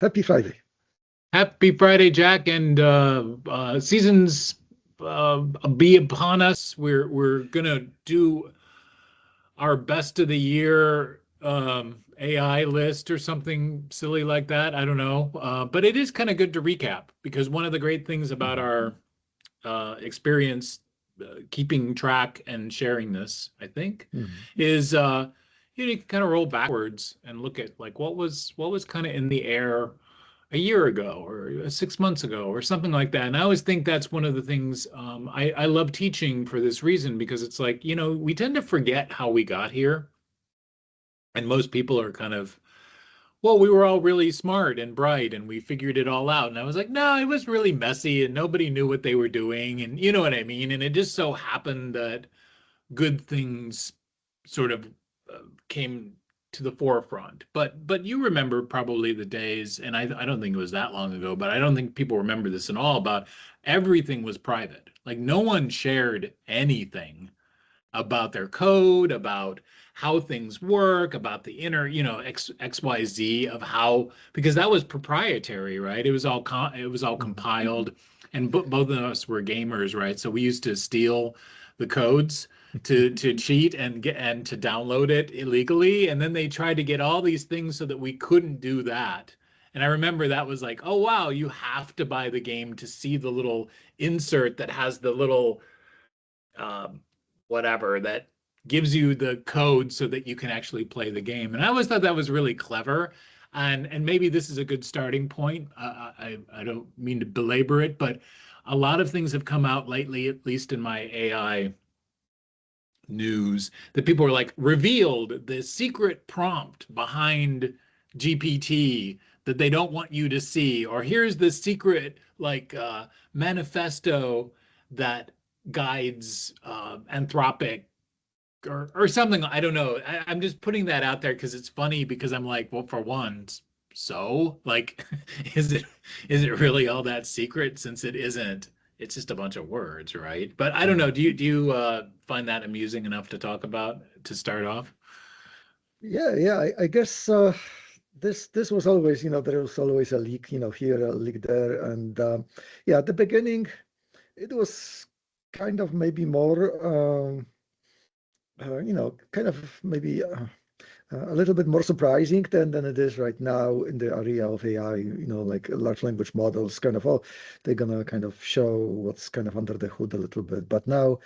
Happy Friday. Happy Friday, Jack, and seasons be upon us. We're gonna do our best of the year AI list or something silly like that. I don't know, but it is kind of good to recap because one of the great things about Mhm, our experience keeping track and sharing this, I think, mhm. is you can kind of roll backwards and look at like what was kind of in the air a year ago or 6 months ago or something like that. And I always think that's one of the things I love teaching for this reason because it's like, we tend to forget how we got here. And most people are kind of, well, we were all really smart and bright and we figured it all out. And I was like, no, it was really messy and nobody knew what they were doing. And you know what I mean? And it just so happened that good things sort of came to the forefront. But you remember probably the days, and I don't think it was that long ago, but I don't think people remember this at all about everything was private. Like no one shared anything about their code, about how things work, about the inner, XYZ of how because that was proprietary, right? It was all Mhm. compiled, and both of us were gamers, right? So we used to steal the codes to cheat and get and to download it illegally, and then they tried to get all these things so that we couldn't do that. And I remember that was like, oh wow, you have to buy the game to see the little insert that has the little um, whatever that gives you the code so that you can actually play the game. And I always thought that was really clever. And maybe this is a good starting point. I don't mean to belabor it, but a lot of things have come out lately, at least in my AI news, that people are like revealed the secret prompt behind GPT that they don't want you to see, or here's the secret like manifesto that guides Anthropic or something. I don't know. I'm just putting that out there because it's funny because I'm like, well, for one, so like, is it is it really all that secret since it isn't? It's just a bunch of words, right? But I don't know. Mhm. Do you find that amusing enough to talk about to start off? Yeah. I guess this was always, there was always a leak, here, a leak there, and yeah, at the beginning, it was kind of maybe more, kind of maybe a little bit more surprising than it is right now in the area of AI, like large language models, kind of, oh, they're gonna kind of show what's kind of under the hood a little bit. But now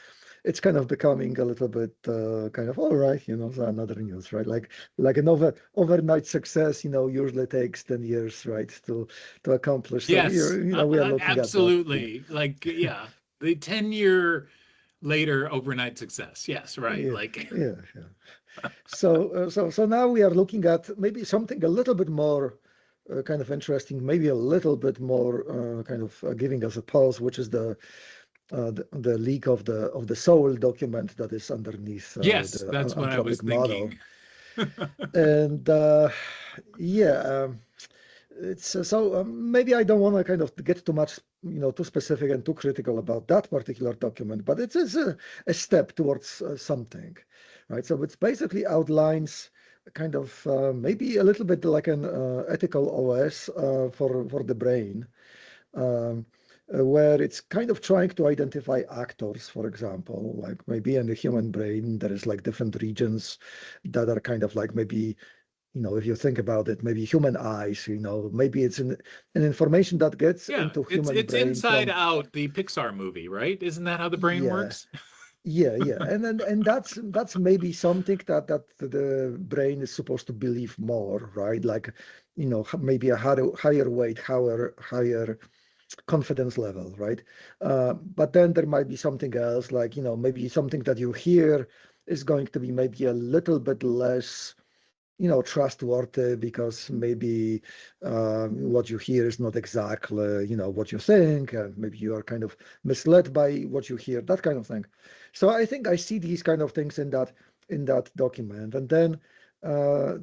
it's kind of becoming a little bit kind of all right, so another news, right? Like an overnight success, usually takes 10 years, right, to accomplish. So Yes, we are looking at that. Yeah. absolutely. Like, yeah, the 10-year later overnight success. Yes, right. Yeah, Like, yeah. So now we are looking at maybe something a little bit more kind of interesting, maybe a little bit more kind of giving us a pulse, which is the leak of the soul document that is underneath yes, the that's what I was Anthropic model. thinking. And yeah, it's maybe I don't want to kind of get too much, too specific and too critical about that particular document, but it is a step towards something, right? So it basically outlines kind of maybe a little bit like an ethical OS for the brain. Um, where it's kind of trying to identify actors, for example, like maybe in the human brain, there is like different regions that are kind of like maybe, if you think about it, maybe human eyes, maybe it's an information that gets Yeah, into it's human it's brain Inside from, Out, the Pixar movie, right? Isn't that how the brain yeah, works? yeah. And that's maybe something that the brain is supposed to believe more, right? Like, maybe a higher weight, higher confidence level, right? But then there might be something else, like, maybe something that you hear is going to be maybe a little bit less, trustworthy because maybe what you hear is not exactly, what you think, and maybe you are kind of misled by what you hear, that kind of thing. So I think I see these kind of things in that document, and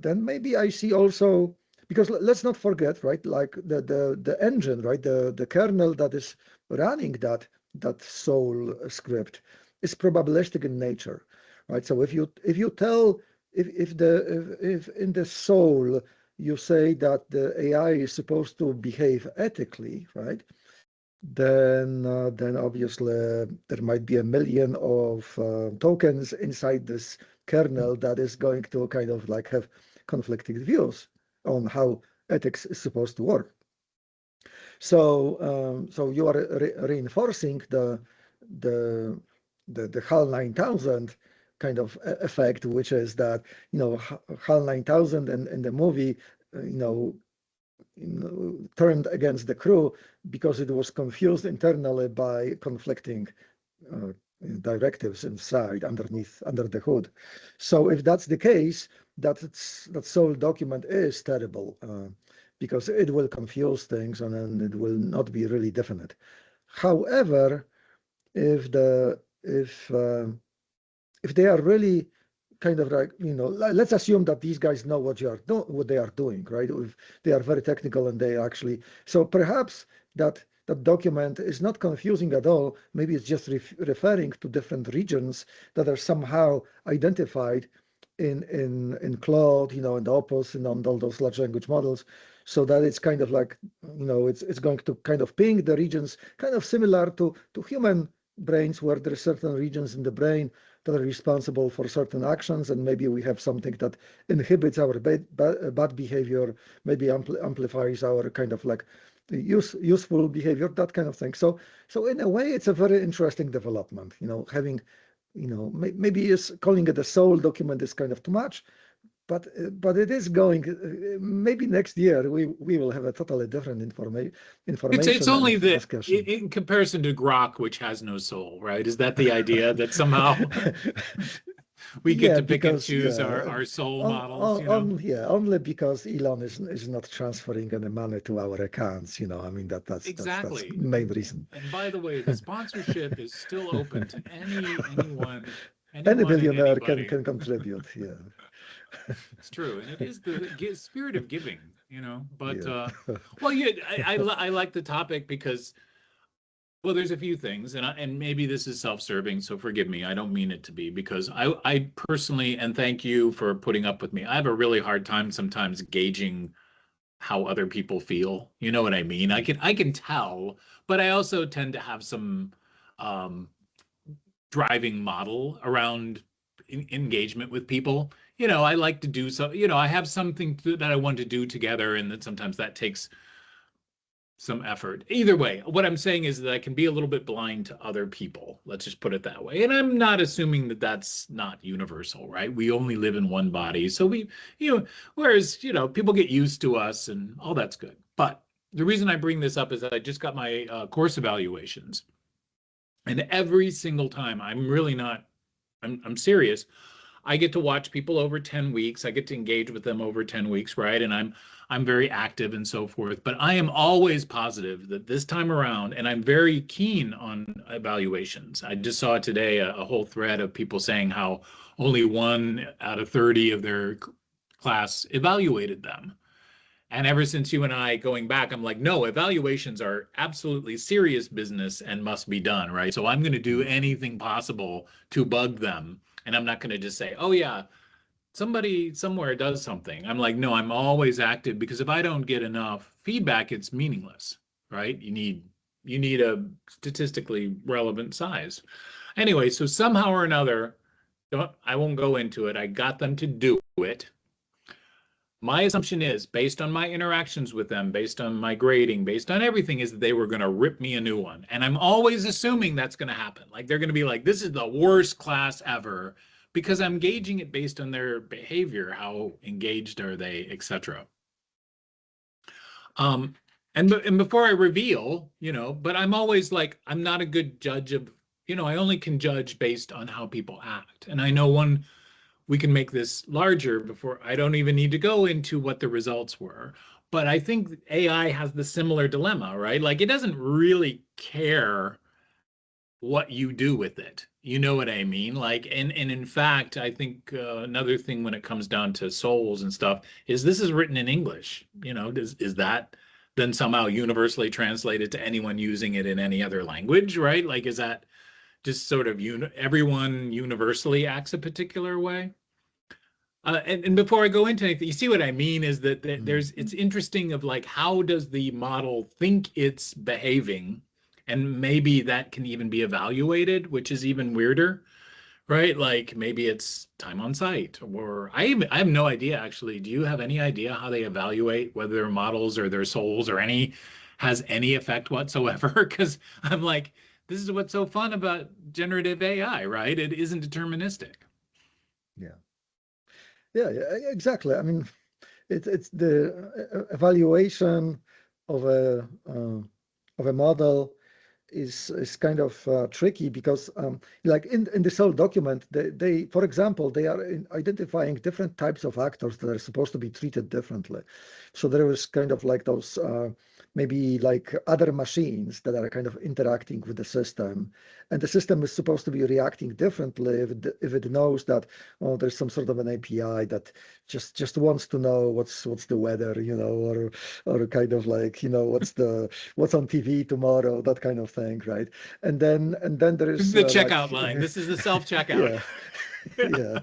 then maybe I see also because let's not forget, right? Like the engine, right? The kernel that is running that soul script is probabilistic in nature, right? So if you tell if in the soul you say that the AI is supposed to behave ethically, right? Then obviously there might be a million of tokens inside this kernel that is going to kind of like have conflicting views on how ethics is supposed to work. So you are reinforcing the the HAL 9000 kind of effect, which is that HAL 9000 in the movie, turned against the crew because it was confused internally by conflicting uh, directives inside under the hood. So if that's the case, that sole document is terrible because it will confuse things and then it will not be really definite. However, if the if they are really kind of like, let's assume that these guys know what they are doing, right? If they are very technical and they actually, so perhaps that document is not confusing at all. Maybe it's just referring to different regions that are somehow identified in Claude, in the Opus and on all those large language models, so that it's kind of like, it's going to kind of ping the regions, kind of similar to human brains, where there are certain regions in the brain that are responsible for certain actions, and maybe we have something that inhibits our bad behavior, maybe amplifies our kind of like useful behavior, that kind of thing. So in a way, it's a very interesting development. Having, maybe is calling it a soul document is kind of too much, but it is going. Maybe next year we will have a totally different It's information only and that discussion. in comparison to Grok, which has no soul, right? Is that the idea that somehow we get Yeah, to pick and because choose yeah, our soul models, yeah, only because Elon is not transferring any money to our accounts. I mean that's Exactly. main reason. And by the way, the sponsorship is still open to anyone, Any anyone and billionaire anybody. can contribute. Yeah, It's true, and it is the spirit of giving, But yeah. well, yeah, I like the topic because, well, there's a few things, and maybe this is self-serving, so forgive me. I don't mean it to be, because I personally, and thank you for putting up with me. I have a really hard time sometimes gauging how other people feel. You know what I mean? I can tell, but I also tend to have some um, driving model around engagement with people. I like to do so. I have something that I want to do together, and that sometimes that takes some effort. Either way, what I'm saying is that I can be a little bit blind to other people. Let's just put it that way. And I'm not assuming that that's not universal, right? We only live in one body. So whereas, people get used to us and all that's good. But the reason I bring this up is that I just got my course evaluations. And every single time, I'm serious. I get to watch people over 10 weeks. I get to engage with them over 10 weeks, right? And I'm very active and so forth. But I am always positive that this time around, and I'm very keen on evaluations. I just saw today a whole thread of people saying how only 1 out of 30 of their class evaluated them. And ever since you and I going back, I'm like, no, evaluations are absolutely serious business and must be done, right? So I'm going to do anything possible to bug them. And I'm not going to just say, oh, yeah, somebody somewhere does something. I'm like, no, I'm always active, because if I don't get enough feedback, it's meaningless, right? You need a statistically relevant size. Anyway, so somehow or another, I won't go into it. I got them to do it. My assumption is, based on my interactions with them, based on my grading, based on everything, is that they were going to rip me a new one. And I'm always assuming that's going to happen. Like, they're going to be like, this is the worst class ever, because I'm gauging it based on their behavior. How engaged are they, etc. And before I reveal, but I'm always like, I'm not a good judge of, I only can judge based on how people act. And I know we can make this larger before I don't even need to go into what the results were. But I think AI has the similar dilemma, right? Like, it doesn't really care what you do with it. You know what I mean? Like, and in fact, I think another thing when it comes down to souls and stuff is this is written in English. Is that then somehow universally translated to anyone using it in any other language, right? Like, is that just sort of everyone universally acts a particular way? And before I go into anything, you see what I mean is that Mm. it's interesting of like, how does the model think it's behaving? And maybe that can even be evaluated, which is even weirder, right? Like maybe it's time on site, or I have no idea actually. Do you have any idea how they evaluate whether their models or their souls or any has any effect whatsoever? Because I'm like, this is what's so fun about generative AI, right? It isn't deterministic. Yeah, yeah, exactly. I mean, it's the evaluation of a model is kind of tricky because like in this whole document they for example they are identifying different types of actors that are supposed to be treated differently. So there was kind of like those maybe like other machines that are kind of interacting with the system, and the system is supposed to be reacting differently if it knows that, oh, there's some sort of an API that just wants to know what's the weather, or kind of like, what's on TV tomorrow, that kind of thing, right? And then there This is is the like checkout line. This is the self-checkout. yeah, yeah,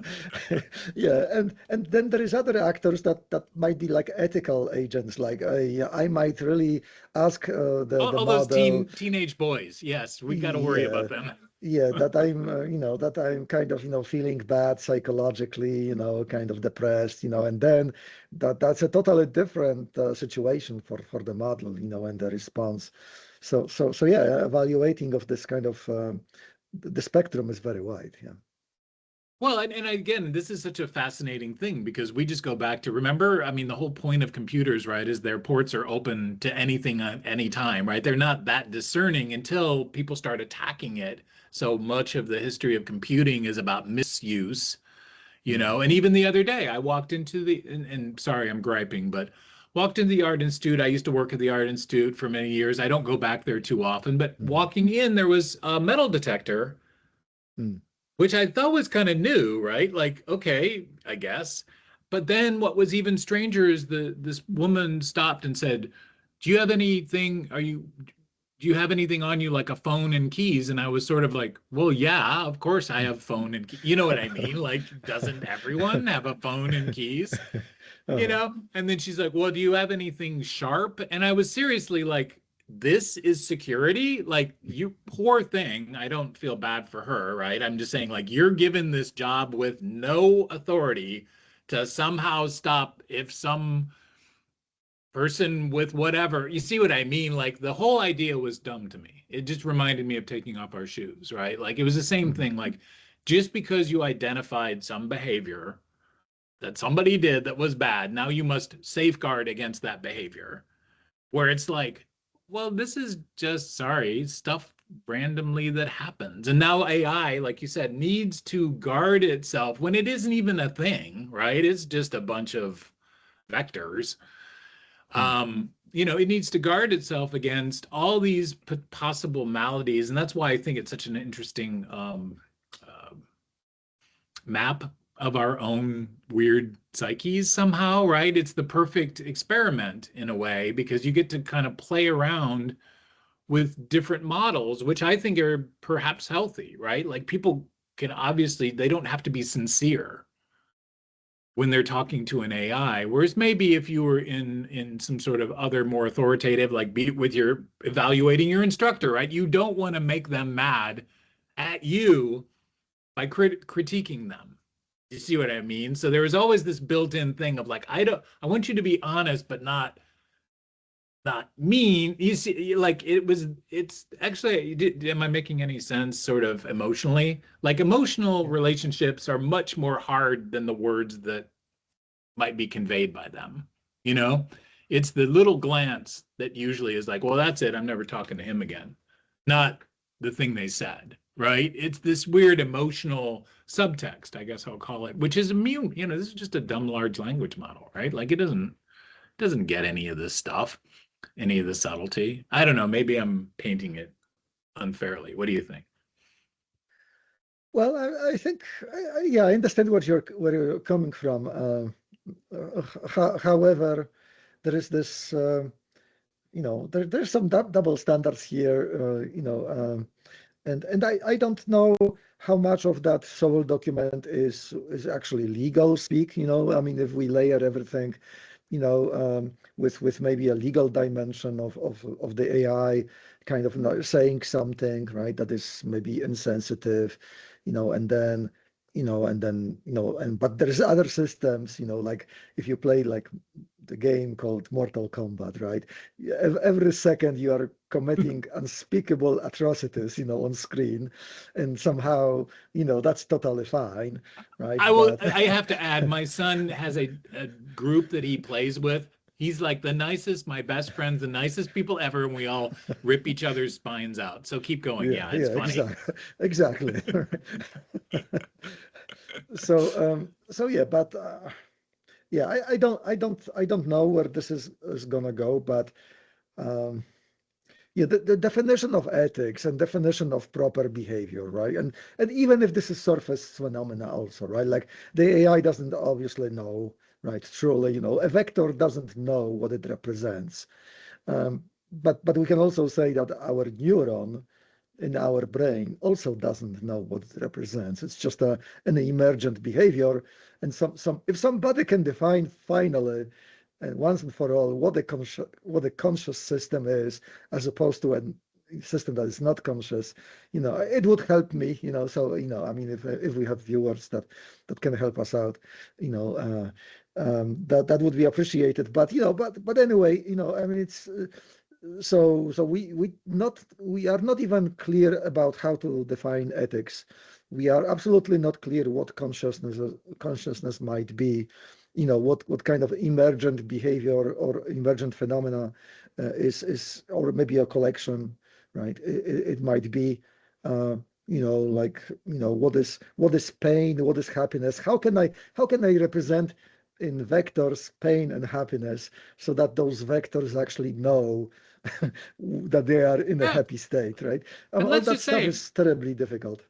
yeah, and then there is other actors that might be like ethical agents. Like I might really ask the All those model, teenage boys. Yes, we got to worry yeah, about them. yeah, that I'm that I'm kind of feeling bad psychologically, kind of depressed, and then that's a totally different situation for the model, and the response. So yeah, evaluating of this kind of the spectrum is very wide. Yeah. Well, and again, this is such a fascinating thing because we just go back to remember, I mean, the whole point of computers, right, is their ports are open to anything at any time, right? They're not that discerning until people start attacking it. So much of the history of computing is about misuse, Mm, and even the other day I walked into and sorry, I'm griping, but walked into the Art Institute. I used to work at the Art Institute for many years. I don't go back there too often, but mm, walking in, there was a metal detector mm, which I thought was kind of new, right? Like, okay, I guess. But then what was even stranger is this woman stopped and said, "Do you have anything? Do you have anything on you like a phone and keys?" And I was sort of like, "Well, yeah, of course I mm. have phone and key. You know what I mean? Like, doesn't everyone have a phone and keys?" Uh-huh. And then she's like, "Well, do you have anything sharp?" And I was seriously like, this is security? Like, you poor thing. I don't feel bad for her, right? I'm just saying, like, you're given this job with no authority to somehow stop if some person with whatever, you see what I mean? Like, the whole idea was dumb to me. It just reminded me of taking off our shoes, right? Like, it was the same Mhm. thing. Like, just because you identified some behavior that somebody did that was bad, now you must safeguard against that behavior. Where it's like, well, this is just, sorry, stuff randomly that happens. And now AI, like you said, needs to guard itself when it isn't even a thing, right? It's just a bunch of vectors. Mm. It needs to guard itself against all these possible maladies. And that's why I think it's such an interesting uh, map of our own weird psyches somehow, right? It's the perfect experiment in a way because you get to kind of play around with different models, which I think are perhaps healthy, right? Like people can obviously, they don't have to be sincere when they're talking to an AI. Whereas maybe if you were in some sort of other more authoritative, like be with your evaluating your instructor, right? You don't want to make them mad at you by critiquing them. You see what I mean? So there was always this built-in thing of like, I want you to be honest, but not mean. You see, like it's actually, am I making any sense sort of emotionally? Like emotional Yeah. relationships are much more hard than the words that might be conveyed by them. You know, it's the little glance that usually is like, well, that's it. I'm never talking to him again. Not the thing they said, right? It's this weird emotional subtext, I guess I'll call it, which is immune. This is just a dumb large language model, right? Like it doesn't get any of this stuff, any of the subtlety. I don't know. Maybe I'm painting it unfairly. What do you think? Well, I think, yeah, I understand where you're coming from. However, there is this, there's some double standards here, and I don't know how much of that sole document is actually legal speak, I mean, if we layer everything, with maybe a legal dimension of the AI kind of saying something, right, that is maybe insensitive, and then but there's other systems, like if you play like the game called Mortal Kombat, right? Every second you are committing unspeakable atrocities, on screen, and somehow, that's totally fine, right? But I have to add, my son has a group that he plays with. He's like the nicest, my best friend's the nicest people ever, and we all rip each other's spines out. So keep going. yeah, Yeah, it's yeah, funny. exactly. So yeah, but yeah, I don't know where this is gonna go, but um, yeah, the definition of ethics and definition of proper behavior, right? And even if this is surface phenomena also, right? Like the AI doesn't obviously know, right? Truly, a vector doesn't know what it represents. But we can also say that our neuron in our brain also doesn't know what it represents. It's just an emergent behavior. And if somebody can define finally and once and for all what a conscious system is, as opposed to a system that is not conscious, it would help me. So I mean, if we have viewers that can help us out, that would be appreciated. But anyway, I mean, it's. So we are not even clear about how to define ethics. We are absolutely not clear what consciousness might be. What kind of emergent behavior or emergent phenomena is or maybe a collection, right? It might be. Like what is pain, what is happiness? How can I represent in vectors pain and happiness so that those vectors actually know that they are in a Yeah, happy state, right? and All let's that just stuff say, is terribly difficult.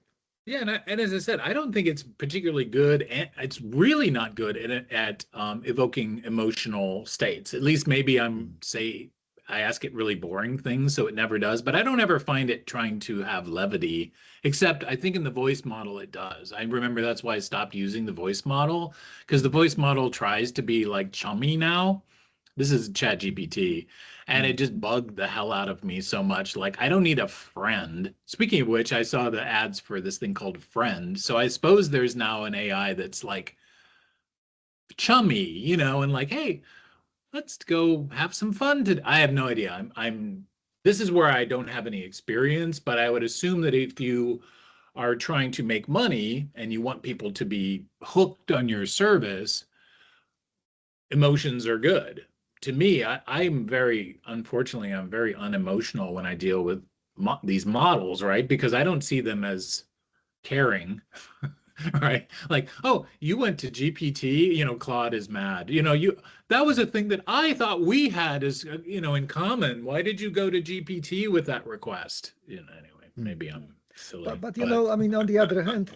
yeah, and as I said, I don't think it's particularly good, and it's really not good at evoking emotional states. At least maybe Mm. I ask it really boring things, so it never does. But I don't ever find it trying to have levity, except I think in the voice model it does. I remember that's why I stopped using the voice model, because the voice model tries to be like chummy now. This is Chat GPT, and Mm. it just bugged the hell out of me so much. Like, I don't need a friend. Speaking of which, I saw the ads for this thing called Friend. So I suppose there's now an AI that's like chummy, and like, hey, let's go have some fun today. I have no idea. This is where I don't have any experience, but I would assume that if you are trying to make money and you want people to be hooked on your service, emotions are good. To me, unfortunately, I'm very unemotional when I deal with these models, right? Because I don't see them as caring, right? Like, oh, you went to GPT, Claude is mad. That was a thing that I thought we had as, in common. Why did you go to GPT with that request? Anyway, Mm. maybe I'm But silly, but but I mean, on the other hand,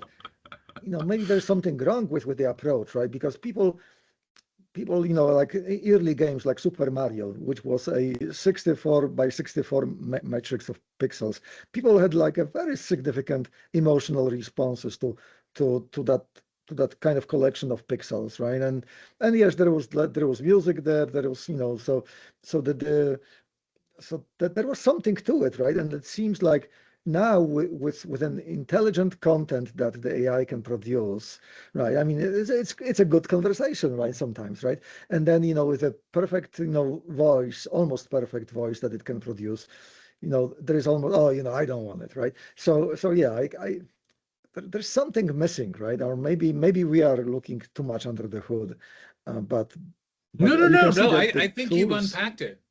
maybe there's something wrong with the approach, right? Because people, like early games like Super Mario, which was a 64 by 64 matrix of pixels, people had like a very significant emotional responses to that kind of collection of pixels, right? And yes, there was music there. There was, so that there was something to it, right? And it seems like now with an intelligent content that the AI can produce, right? I mean, it's a good conversation, right? Sometimes, right? And then with a perfect voice, almost perfect voice that it can produce, there is almost, oh, I don't want it, right? So yeah, there's something missing, right? Or maybe we are looking too much under the hood, but no, no, you no, can see no. that the I think you've tools. unpacked it.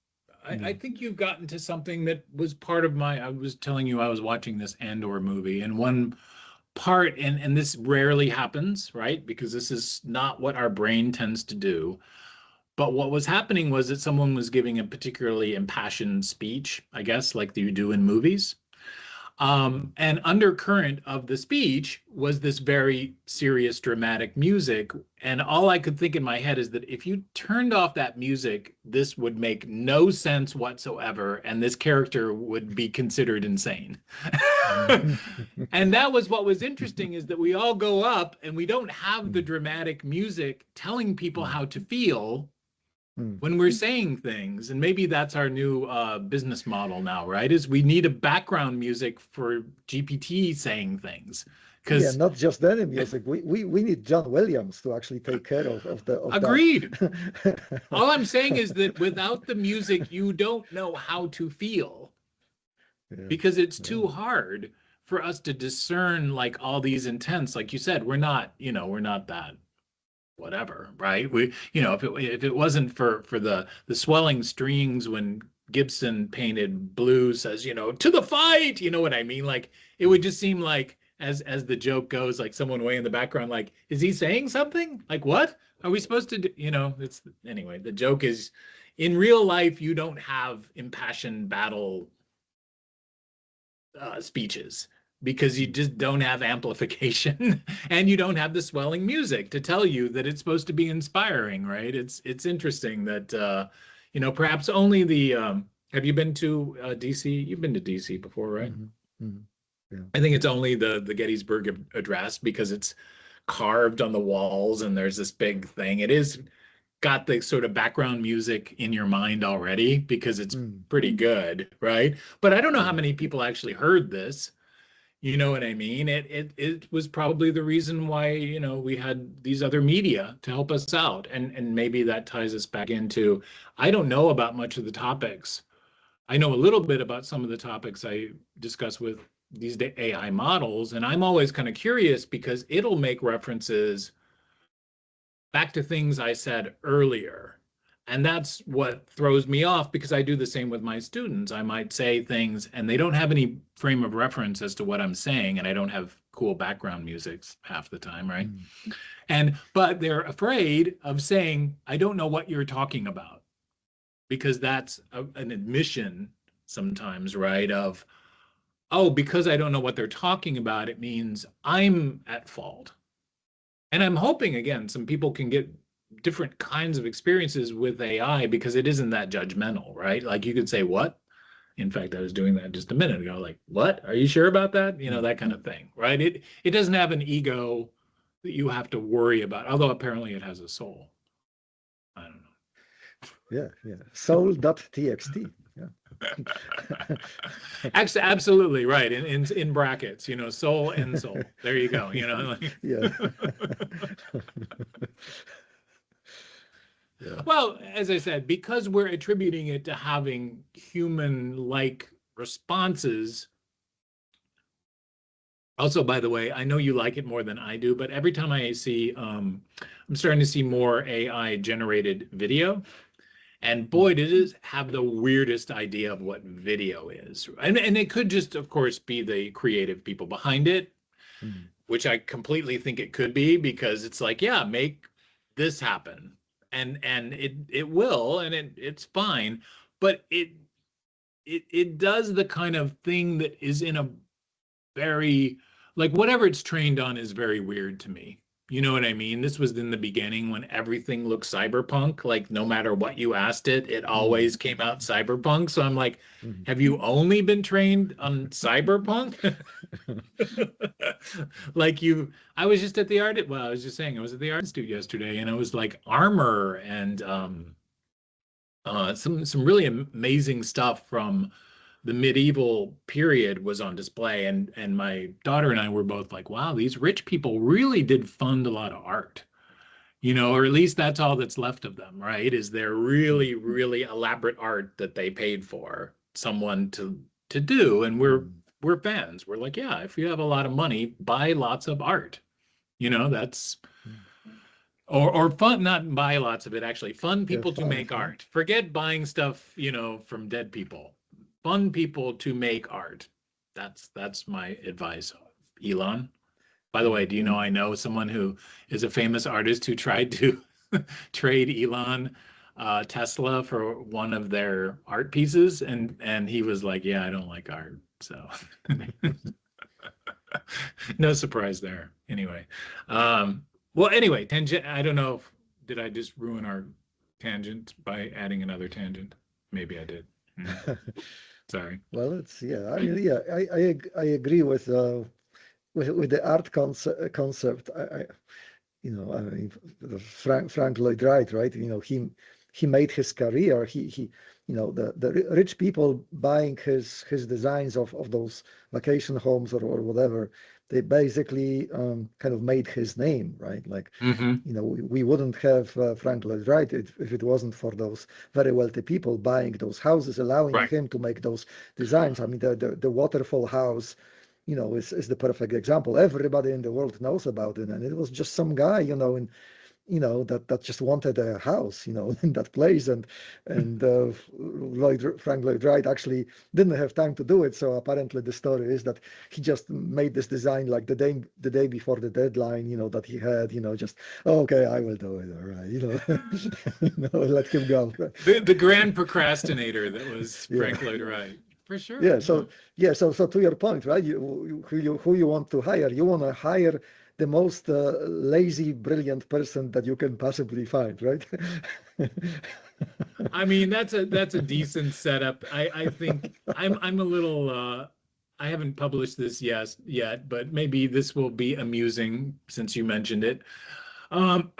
I Mm. think you've gotten to something that was part of I was telling you I was watching this Andor movie, and one part, and this rarely happens, right? Because this is not what our brain tends to do. But what was happening was that someone was giving a particularly impassioned speech, I guess, like you do in movies. And undercurrent of the speech was this very serious, dramatic music. And all I could think in my head is that if you turned off that music, this would make no sense whatsoever, and this character would be considered insane. And that was what was interesting, is that we all go up and we don't have the dramatic music telling people how to feel when we're saying things. And maybe that's our new business model now, right? Is we need a background music for GPT saying things. Yeah, not just any music. We need John Williams to actually take care of agreed. that. All I'm saying is that without the music, you don't know how to feel, because it's too hard for us to discern like all these intents. Like you said, we're not that whatever, right? We, if it wasn't for the swelling strings when Gibson painted blue says, to the fight, you know what I mean? Like it would just seem like, as the joke goes, like someone way in the background, like, is he saying something? Like, what are we supposed to do? It's anyway, the joke is, in real life, you don't have impassioned battle speeches, because you just don't have amplification and you don't have the swelling music to tell you that it's supposed to be inspiring, right? It's interesting that perhaps only the have you been to DC? You've been to DC before, right? Yeah. I think it's only the Gettysburg Address, because it's carved on the walls and there's this big thing. It is got the sort of background music in your mind already, because it's pretty good, right? But I don't know how many people actually heard this. You know what I mean? It was probably the reason why, we had these other media to help us out. And maybe that ties us back into, I don't know about much of the topics. I know a little bit about some of the topics I discuss with these AI models, and I'm always kind of curious, because it'll make references back to things I said earlier. And that's what throws me off, because I do the same with my students. I might say things and they don't have any frame of reference as to what I'm saying, and I don't have cool background music half the time, right? But they're afraid of saying, I don't know what you're talking about, because that's an admission sometimes, right? Of, oh, because I don't know what they're talking about, it means I'm at fault. And I'm hoping, again, some people can get different kinds of experiences with AI, because it isn't that judgmental, right? Like you could say, what? In fact, I was doing that just a minute ago. Like, what? Are you sure about that? That kind of thing, right? It doesn't have an ego that you have to worry about, although apparently it has a soul. I don't know. Yeah. Soul.txt. Yeah. Absolutely right. In brackets, soul and soul. There you go. Yeah. Well, as I said, because we're attributing it to having human-like responses. Also, by the way, I know you like it more than I do, but every time I see, I'm starting to see more AI-generated video. And boy, did it have the weirdest idea of what video is. And it could just, of course, be the creative people behind it, which I completely think it could be, because it's like, yeah, make this happen. And it will, and it's fine. But it does the kind of thing that is in a very, like, whatever it's trained on is very weird to me. You know what I mean? This was in the beginning when everything looked cyberpunk. Like, no matter what you asked it, it always came out cyberpunk. So I'm like, have you only been trained on cyberpunk? Like I was just at the art. Well, I was just saying, I was at the art institute yesterday, and it was like armor and some really amazing stuff from the medieval period was on display, and my daughter and I were both like, wow, these rich people really did fund a lot of art, or at least that's all that's left of them, right? Is their really, really elaborate art that they paid for someone to do. And we're fans. We're like, yeah, if you have a lot of money, buy lots of art. That's or fun, not buy lots of it, actually fund people to make art. Forget buying stuff, from dead people. Fund people to make art. That's my advice. Elon, by the way, do you know I know someone who is a famous artist who tried to trade Elon Tesla for one of their art pieces, and he was like, "Yeah, I don't like art." So no surprise there. Anyway, well, anyway, tangent. I don't know if did I just ruin our tangent by adding another tangent? Maybe I did. Sorry. Well, it's yeah. I mean, yeah. I agree with the art concept. I mean, Frank Lloyd Wright, right? He made his career. The rich people buying his designs of those vacation homes or whatever. They basically kind of made his name, right? Like, Hmm. we wouldn't have Frank Lloyd Wright if it wasn't for those very wealthy people buying those houses, allowing Right. him to make those designs. I mean, the waterfall house, is the perfect example. Everybody in the world knows about it, and it was just some guy, that just wanted a house, in that place, and Frank Lloyd Wright actually didn't have time to do it. So apparently, the story is that he just made this design like the day before the deadline, that he had, just okay, I will do it, all right, let him go. The grand procrastinator that was Yeah. Frank Lloyd Wright, for sure. Yeah, Yeah. so to your point, right? Who you want to hire? You want to hire the most lazy, brilliant person that you can possibly find, right? I mean, that's a decent setup. I think I'm a little I haven't published this yet, but maybe this will be amusing since you mentioned it. Um,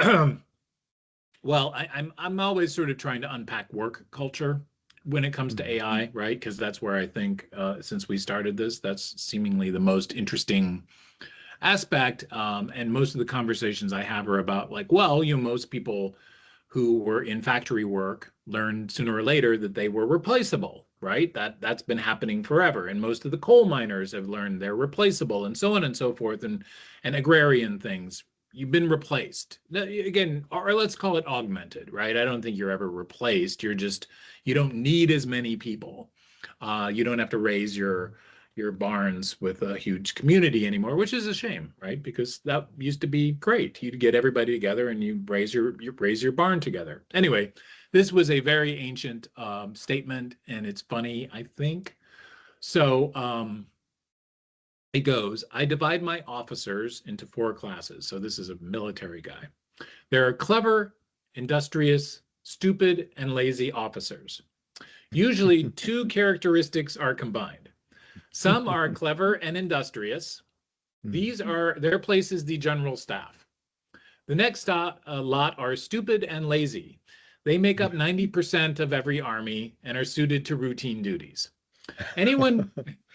well, I'm always sort of trying to unpack work culture when it comes to Mhm. AI, right? Because that's where I think since we started this, that's seemingly the most interesting aspect. And most of the conversations I have are about like, well, most people who were in factory work learned sooner or later that they were replaceable, right? That's been happening forever. And most of the coal miners have learned they're replaceable and so on and so forth. And agrarian things, you've been replaced. Again, or let's call it augmented, right? I don't think you're ever replaced. You don't need as many people. You don't have to raise your barns with a huge community anymore, which is a shame, right? Because that used to be great. You'd get everybody together and you raise your barn together. Anyway, this was a very ancient statement, and it's funny, I think. So it goes, I divide my officers into four classes. So this is a military guy. There are clever, industrious, stupid, and lazy officers. Usually two characteristics are combined. Some are clever and industrious. Mhm. Their place is the general staff. The next lot are stupid and lazy. They make up 90% of every army and are suited to routine duties. Anyone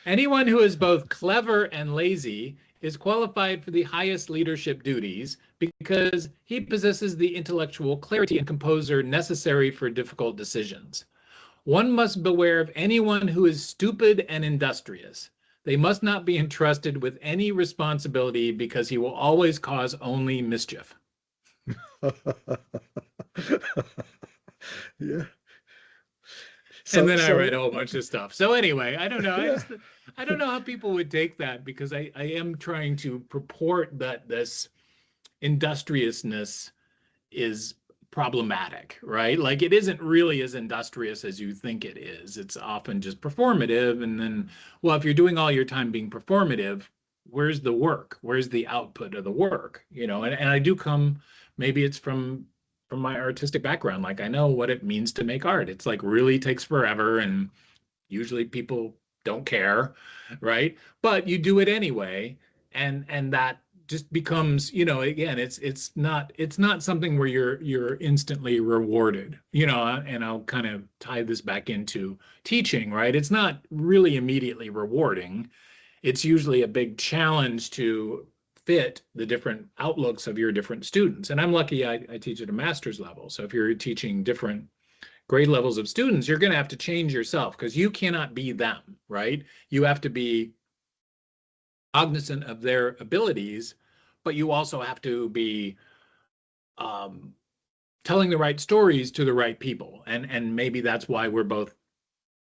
anyone who is both clever and lazy is qualified for the highest leadership duties because he possesses the intellectual clarity and composure necessary for difficult decisions. One must beware of anyone who is stupid and industrious. They must not be entrusted with any responsibility because he will always cause only mischief. Yeah. And So then I read a so whole bunch of stuff. So anyway, I don't know. yeah. I don't know how people would take that because I am trying to purport that this industriousness is problematic, right? Like it isn't really as industrious as you think it is. It's often just performative. And then, well, if you're doing all your time being performative, where's the work? Where's the output of the work? And I do come, maybe it's from my artistic background. Like I know what it means to make art. It's like really takes forever and usually people don't care, right? But you do it anyway, and that just becomes, again, it's not something where you're instantly rewarded, and I'll kind of tie this back into teaching, right? It's not really immediately rewarding. It's usually a big challenge to fit the different outlooks of your different students. And I'm lucky I teach at a master's level. So if you're teaching different grade levels of students, you're going to have to change yourself because you cannot be them, right? You have to be cognizant of their abilities, but you also have to be um, telling the right stories to the right people. And maybe that's why we're both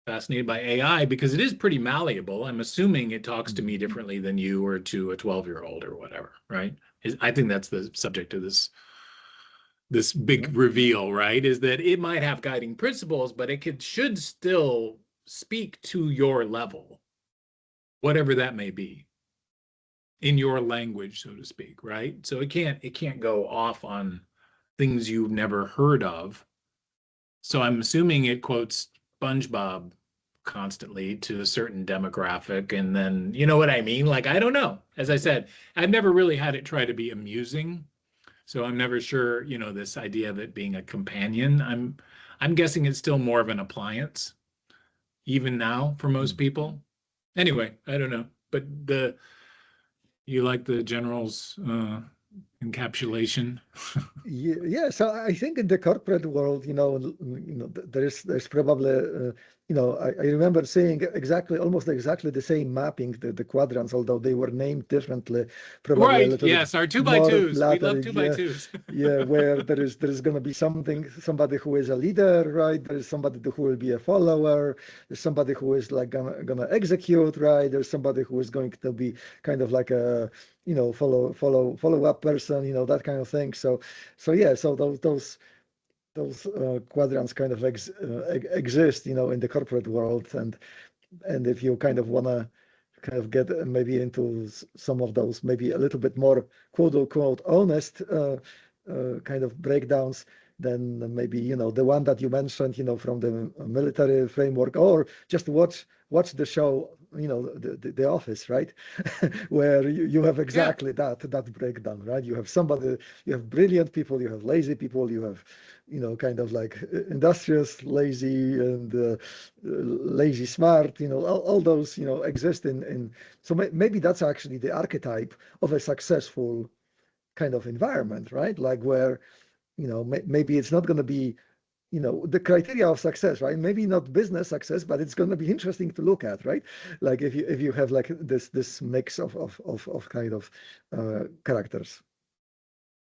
fascinated by AI because it is pretty malleable. I'm assuming it talks to me Mhm. differently than you or to a 12-year-old or whatever, right? I think that's the subject of this this Yeah. big reveal, right? Is that it might have guiding principles, but should still speak to your level, whatever that may be, in your language, so to speak, right? So it can't go off on things you've never heard of. So I'm assuming it quotes SpongeBob constantly to a certain demographic, and then you know what I mean? Like, I don't know. As I said, I've never really had it try to be amusing. So I'm never sure, this idea of it being a companion. I'm guessing it's still more of an appliance, even now for most Mm. people. Anyway, I don't know. But you like the general's encapsulation? Yeah, yeah. So I think in the corporate world, there's probably, I remember seeing almost exactly the same mapping, the quadrants, although they were named differently, probably a Right. little bit Yes, our two by more twos. We love flattering. two by Yeah, twos. yeah, where there is going to be somebody who is a leader, right? There is somebody who will be a follower. There's somebody who is like gonna execute, right? There's somebody who is going to be kind of like a, follow up person, that kind of thing. So yeah, so those quadrants kind of exist, in the corporate world, and if you kind of wanna kind of get maybe into some of those maybe a little bit more quote unquote honest kind of breakdowns, then maybe the one that you mentioned, from the military framework, or just watch the show, the Office, right? Where you have Yeah. exactly that breakdown, right? You have brilliant people, you have lazy people, you have kind of like industrious, lazy, and lazy smart, all those exist in so maybe that's actually the archetype of a successful kind of environment, right? Like where maybe it's not going to be the criteria of success, right? Maybe not business success, but it's going to be interesting to look at, right? Like if you have like this mix of kind of characters.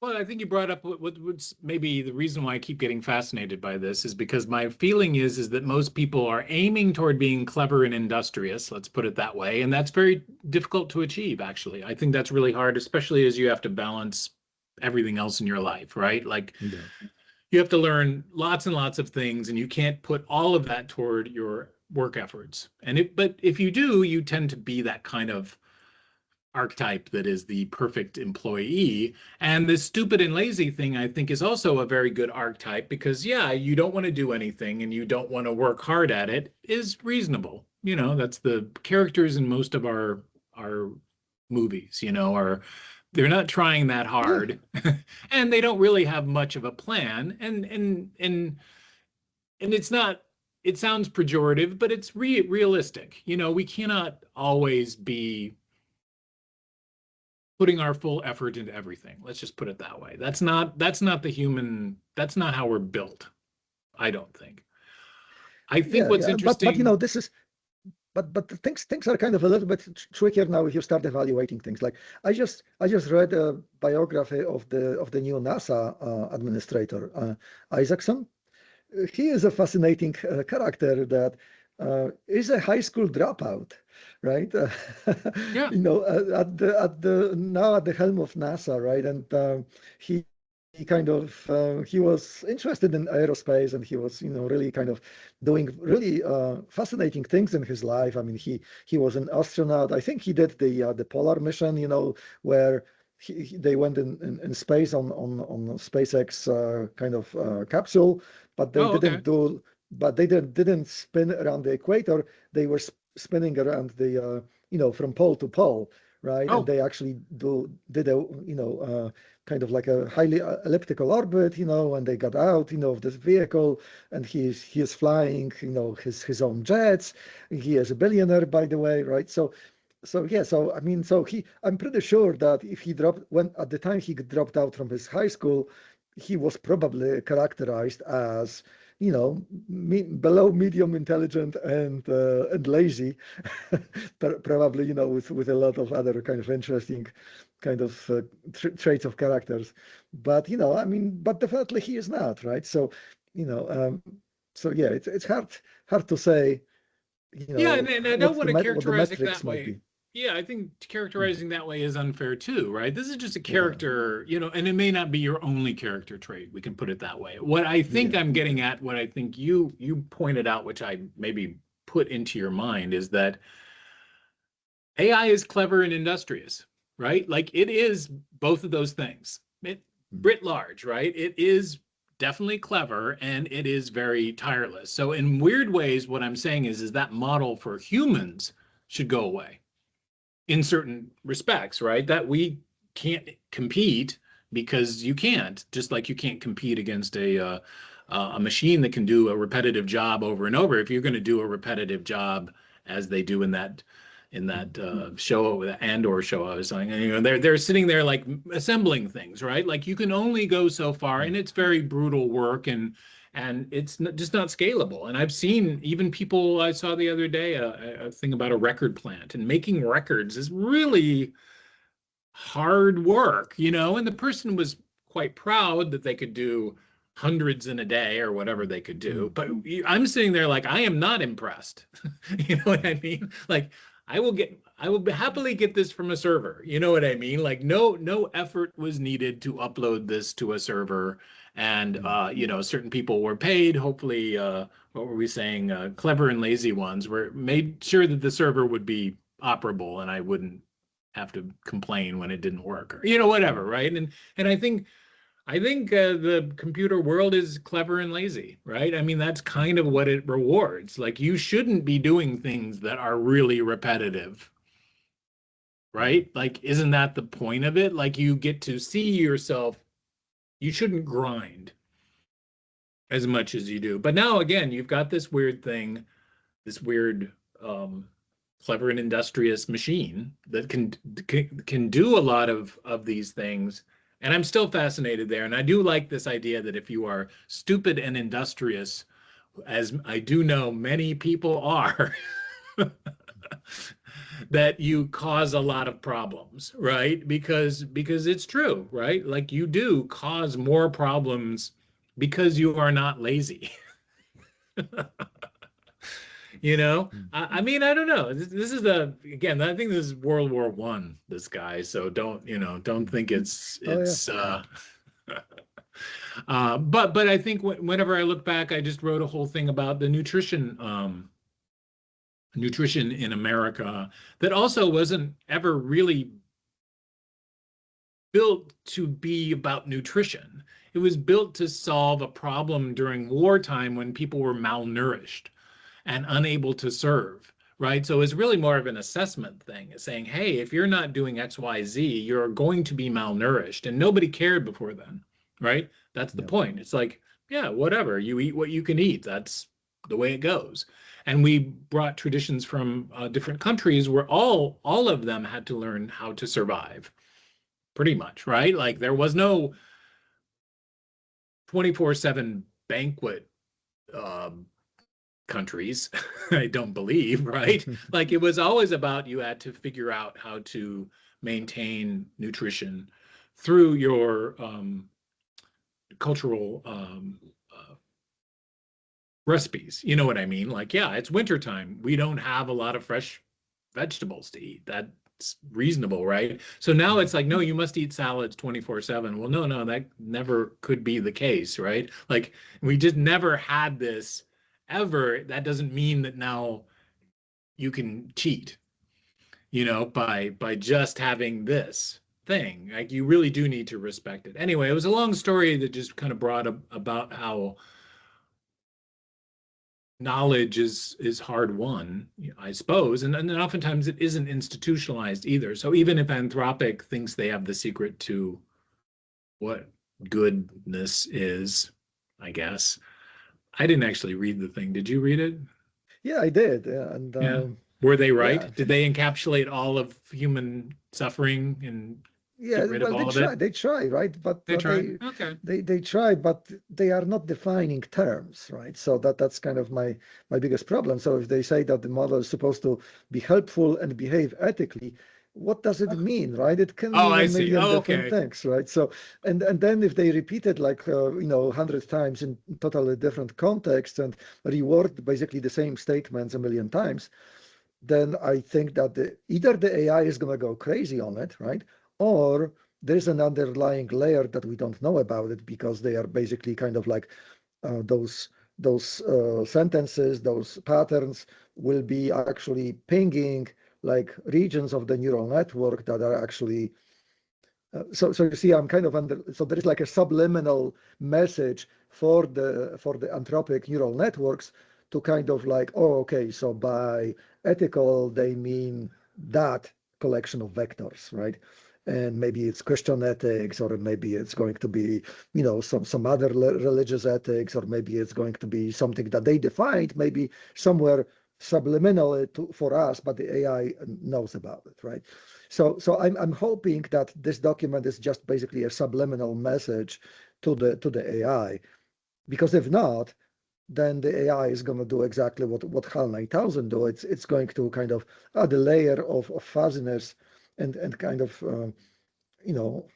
Well, I think you brought up what's maybe the reason why I keep getting fascinated by this is because my feeling is that most people are aiming toward being clever and industrious, let's put it that way, and that's very difficult to achieve, actually. I think that's really hard, especially as you have to balance everything else in your life, right? Like Yeah. you have to learn lots and lots of things, and you can't put all of that toward your work efforts. But if you do, you tend to be that kind of archetype that is the perfect employee. And this stupid and lazy thing, I think, is also a very good archetype because, yeah, you don't want to do anything and you don't want to work hard at it is reasonable. That's the characters in most of our movies, are they're not trying that Yeah. hard and they don't really have much of a plan. And it's not, it sounds pejorative, but it's realistic. We cannot always be putting our full effort into everything. Let's just put it that way. That's not the human, that's not how we're built, I don't think. I think Yeah, what's yeah. But interesting. this is but the things are kind of a little bit trickier now if you start evaluating things. Like I just read a biography of the new NASA administrator, Isaacson. He is a fascinating character that is a high school dropout, right? Yeah. Now at the helm of NASA, right? And he he was interested in aerospace, and he was really kind of doing really fascinating things in his life. I mean, he was an astronaut. I think he did the polar mission, where they went in space on SpaceX kind of capsule, but they Oh, didn't okay. do, but they didn't spin around the equator. They were spinning around from pole to pole, right? And Oh, they actually did a kind of like a highly elliptical orbit, and they got out, of this vehicle, and he is flying, his own jets. He is a billionaire, by the way, right? So yeah, so I mean, I'm pretty sure that if he dropped when at the time he dropped out from his high school, he was probably characterized as, below medium intelligent and lazy, probably, with a lot of other kind of interesting kind of traits of characters. But I mean, but definitely he is not, right? So, you know, um, so yeah, it's hard to say, yeah, and I don't want to what the characterize it metrics that might way. be. Yeah, I think characterizing that way is unfair too, right? This is just a Yeah, character, and it may not be your only character trait. We can put it that way. What I think yeah, I'm getting at, what I think you pointed out, which I maybe put into your mind, is that AI is clever and industrious, right? Like it is both of those things. Writ large, right? It is definitely clever and it is very tireless. So in weird ways, what I'm saying is that model for humans should go away in certain respects, right? That we can't compete because you can't, just like you can't compete against a machine that can do a repetitive job over and over. If you're going to do a repetitive job as they do in that show, Andor show I was saying, they're sitting there like assembling things, right? Like you can only go so far, and it's very brutal work, and it's just not scalable. And I've seen even people, I saw the other day a thing about a record plant, and making records is really hard work, and the person was quite proud that they could do hundreds in a day or whatever they could do. But I'm sitting there like, I am not impressed. You know what I mean? Like, I will happily get this from a server. You know what I mean? Like, no effort was needed to upload this to a server. And, certain people were paid, hopefully, what were we saying? Clever and lazy ones were made sure that the server would be operable and I wouldn't have to complain when it didn't work, or whatever, right? And I think the computer world is clever and lazy, right? I mean, that's kind of what it rewards. Like you shouldn't be doing things that are really repetitive, right? Like isn't that the point of it? Like you get to see yourself, you shouldn't grind as much as you do. But now again, you've got this weird thing, this weird clever and industrious machine that can do a lot of these things. And I'm still fascinated there. And I do like this idea that if you are stupid and industrious, as I do know many people are, that you cause a lot of problems, right? Because it's true, right? Like you do cause more problems because you are not lazy. I mean, I don't know. This is again, I think this is World War One, this guy. So don't think it's oh yeah, it's but I think whenever I look back, I just wrote a whole thing about the nutrition in America that also wasn't ever really built to be about nutrition. It was built to solve a problem during wartime when people were malnourished and unable to serve, right? So it's really more of an assessment thing. It's saying, hey, if you're not doing XYZ, you're going to be malnourished. And nobody cared before then, right? That's the yeah, point. It's like, yeah, whatever. You eat what you can eat. That's the way it goes. And we brought traditions from different countries where all of them had to learn how to survive, pretty much, right? Like there was no 24/7 banquet um, countries, I don't believe, right? Like it was always about you had to figure out how to maintain nutrition through your cultural recipes. You know what I mean? Like, yeah, it's wintertime. We don't have a lot of fresh vegetables to eat. That's reasonable, right? So now it's like, no, you must eat salads 24/7. Well, no, that never could be the case, right? Like we just never had this ever. That doesn't mean that now you can cheat, by just having this thing. Like you really do need to respect it. Anyway, it was a long story that just kind of brought up about how knowledge is hard won, I suppose, and oftentimes it isn't institutionalized either. So even if Anthropic thinks they have the secret to what goodness is, I guess. I didn't actually read the thing. Did you read it? yeah. I did, yeah, and Yeah. Were they yeah, right? Did they encapsulate all of human suffering and yeah. get rid of Well, all of it? they try, right? But They tried. Okay. they try, but they are not defining terms, right? So that's kind of my biggest problem. So if they say that the model is supposed to be helpful and behave ethically, what does it mean, right? It can Oh, mean a I see. million Oh, different okay. things, right? So and then if they repeat it like 100 times in totally different contexts and reword basically the same statements a million times, then I think that either the AI is going to go crazy on it, right? Or there's an underlying layer that we don't know about it because they are basically kind of like those sentences, those patterns will be actually pinging like regions of the neural network that are actually so you see, I'm kind of under. So there is like a subliminal message for the anthropic neural networks to kind of like, oh, okay, so by ethical they mean that collection of vectors, right? And maybe it's Christian ethics, or maybe it's going to be, some other religious ethics, or maybe it's going to be something that they defined, maybe somewhere subliminal for us, but the AI knows about it, right? So I'm hoping that this document is just basically a subliminal message to the AI, because if not, then the AI is going to do exactly what HAL 9000 do. It's going to kind of add a layer of fuzziness and kind of you know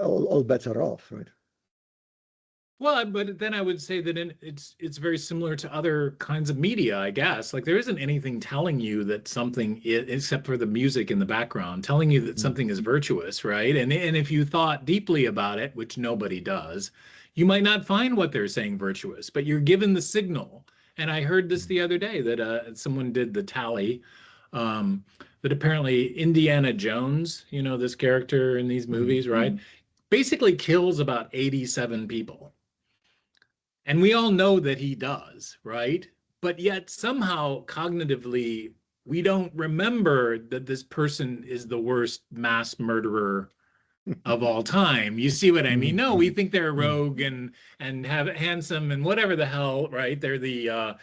all bets are off, right? Well, but then I would say that it's very similar to other kinds of media, I guess. Like there isn't anything telling you that something is, except for the music in the background, telling you that Mm. something is virtuous, right? And if you thought deeply about it, which nobody does, you might not find what they're saying virtuous, but you're given the signal. And I heard this the other day that someone did the tally, um, that apparently Indiana Jones, this character in these Mm. movies, right, basically kills about 87 people. And we all know that he does, right? But yet somehow cognitively, we don't remember that this person is the worst mass murderer of all time. You see what I mean? Mm. No, we Mm. think they're Mm. rogue and have handsome and whatever the hell, right? They're the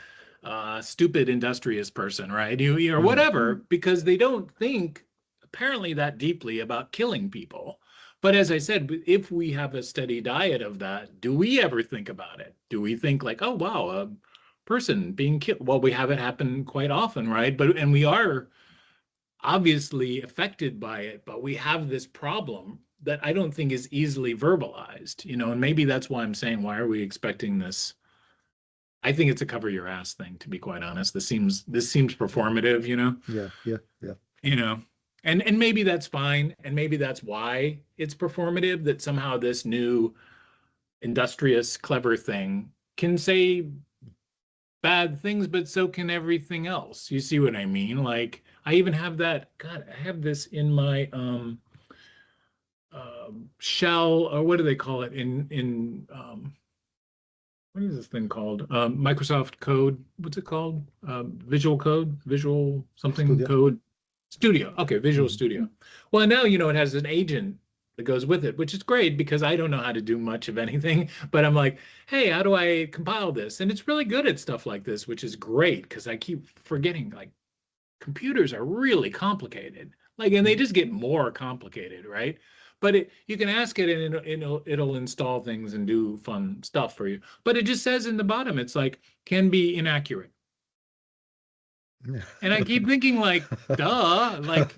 stupid industrious person, right? Or Mm. whatever, because they don't think apparently that deeply about killing people. But as I said, if we have a steady diet of that, do we ever think about it? Do we think like, oh wow, a person being killed? Well, we have it happen quite often, right? And we are obviously affected by it, but we have this problem that I don't think is easily verbalized, and maybe that's why I'm saying, why are we expecting this? I think it's a cover your ass thing, to be quite honest. This seems performative, Yeah, yeah, yeah. you know, and maybe that's fine, and maybe that's why it's performative, that somehow this new industrious, clever thing can say bad things, but so can everything else. You see what I mean? Like I even have that. God, I have this in my shell, or what do they call it in what is this thing called? Microsoft Code. What's it called? Visual Code, Visual something Studio. Code Studio. Okay, Visual Mm. Studio. Well, now it has an agent that goes with it, which is great because I don't know how to do much of anything. But I'm like, hey, how do I compile this? And it's really good at stuff like this, which is great because I keep forgetting like computers are really complicated. Like, and they Mm. just get more complicated, right? But you can ask it and it'll install things and do fun stuff for you. But it just says in the bottom, it's like can be inaccurate. And I keep thinking like, duh, like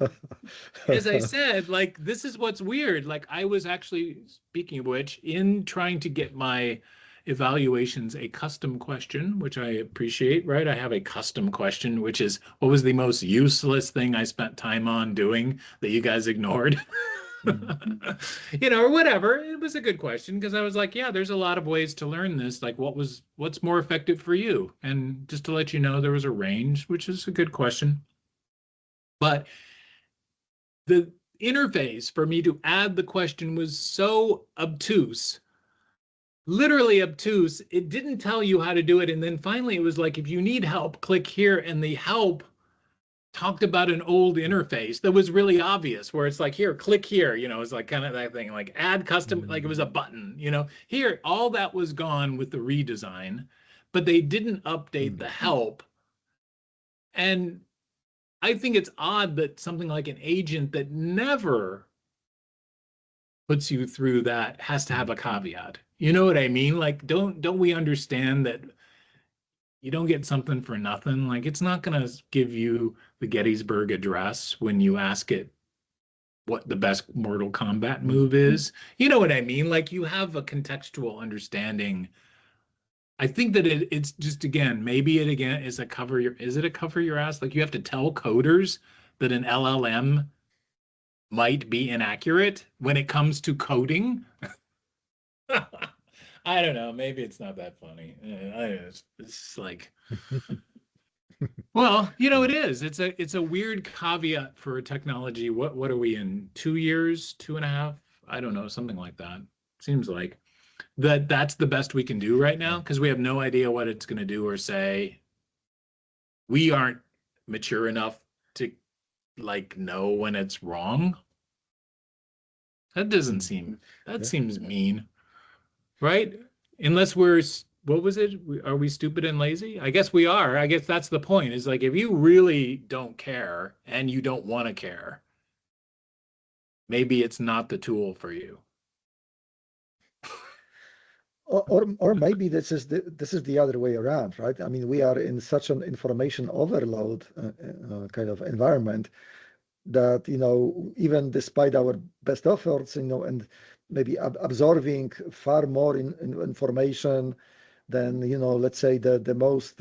as I said, like this is what's weird. Like I was actually, speaking of which, in trying to get my evaluations a custom question, which I appreciate, right? I have a custom question, which is what was the most useless thing I spent time on doing that you guys ignored? Mm. Or whatever. It was a good question because I was like, yeah, there's a lot of ways to learn this. Like what's more effective for you? And just to let you know, there was a range, which is a good question. But the interface for me to add the question was so obtuse, literally obtuse. It didn't tell you how to do it. And then finally, it was like, if you need help, click here. And the help talked about an old interface that was really obvious, where it's like, here, click here. It's like kind of that thing, like add custom, like it was a Mm. button, here, all that was gone with the redesign, but they didn't update Mm. the help. And I think it's odd that something like an agent that never puts you through that has to have Mm. a caveat. You know what I mean? Like, don't we understand that you don't get something for nothing? Like, it's not gonna give you the Gettysburg Address when you ask it what the best Mortal Kombat Mm. move is. You know what I mean? Like, you have a contextual understanding I think that it's just, again, maybe it again is a cover your, is it a cover your ass? Like you have to tell coders that an LLM might be inaccurate when it comes to coding. I don't know. Maybe it's not that funny. It's like, well, it is. It's a weird caveat for technology. What are we in? 2 years, 2.5? I don't know, something like that. Seems like that's the best we can do right now because we have no idea what it's going to do or say. We aren't mature enough to like know when it's wrong. That doesn't seem, that Yeah. seems mean, right? Unless we're, what was it? Are we stupid and lazy? I guess we are. I guess that's the point. Is like if you really don't care and you don't want to care, maybe it's not the tool for you. Or maybe this is the other way around, right? I mean, we are in such an information overload kind of environment that, even despite our best efforts, and maybe absorbing far more information than, let's say the most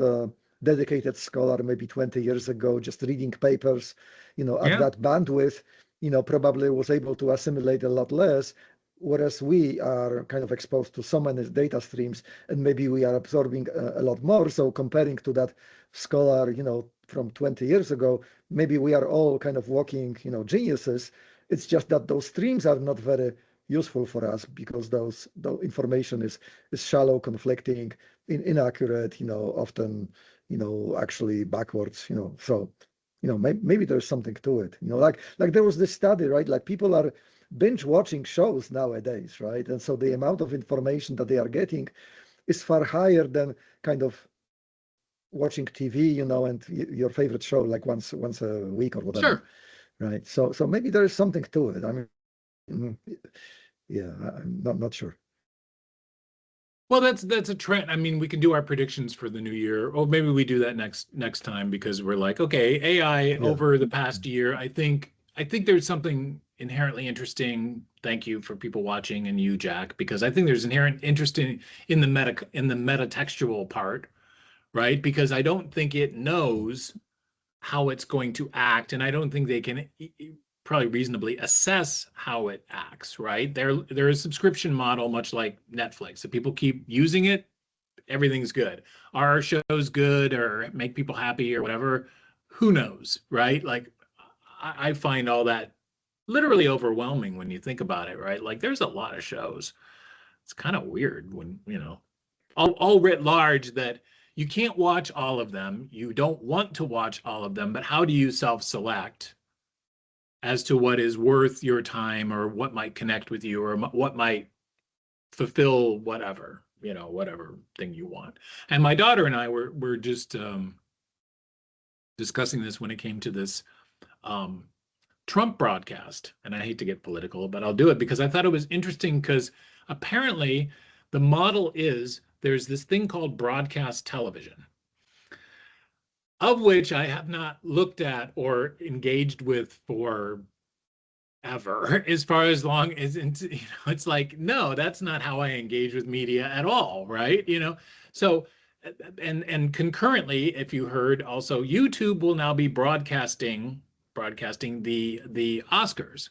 dedicated scholar maybe 20 years ago, just reading papers, at Yeah, that bandwidth, probably was able to assimilate a lot less. Whereas we are kind of exposed to so many data streams, and maybe we are absorbing a lot more. So comparing to that scholar, from 20 years ago, maybe we are all kind of walking, geniuses. It's just that those streams are not very useful for us because the information is shallow, conflicting, inaccurate, often, actually backwards, so, maybe there's something to it, like there was this study, right? Like people are binge watching shows nowadays, right? And so the amount of information that they are getting is far higher than kind of watching TV, and your favorite show like once a week or whatever, sure. right? So maybe there is something to it. I mean, mm, yeah, I'm not sure. Well, that's a trend. I mean, we can do our predictions for the new year, or maybe we do that next time because we're like, okay, AI Yeah. over the past year. I think there's something inherently interesting. Thank you for people watching and you, Jack, because I think there's inherent interest in the metatextual part, right? Because I don't think it knows how it's going to act, and I don't think they can probably reasonably assess how it acts, right? They're a subscription model, much like Netflix. If people keep using it, everything's good. Are our shows good or make people happy or whatever? Who knows, right? Like I find all that literally overwhelming when you think about it, right? Like there's a lot of shows. It's kind of weird when, all writ large that you can't watch all of them. You don't want to watch all of them, but how do you self-select as to what is worth your time or what might connect with you or what might fulfill whatever thing you want? And my daughter and I were just discussing this when it came to this um, Trump broadcast. And I hate to get political, but I'll do it because I thought it was interesting because apparently the model is there's this thing called broadcast television, of which I have not looked at or engaged with for ever, as far as long as it's like, no, that's not how I engage with media at all, right? So and concurrently, if you heard, also YouTube will now be broadcasting the Oscars.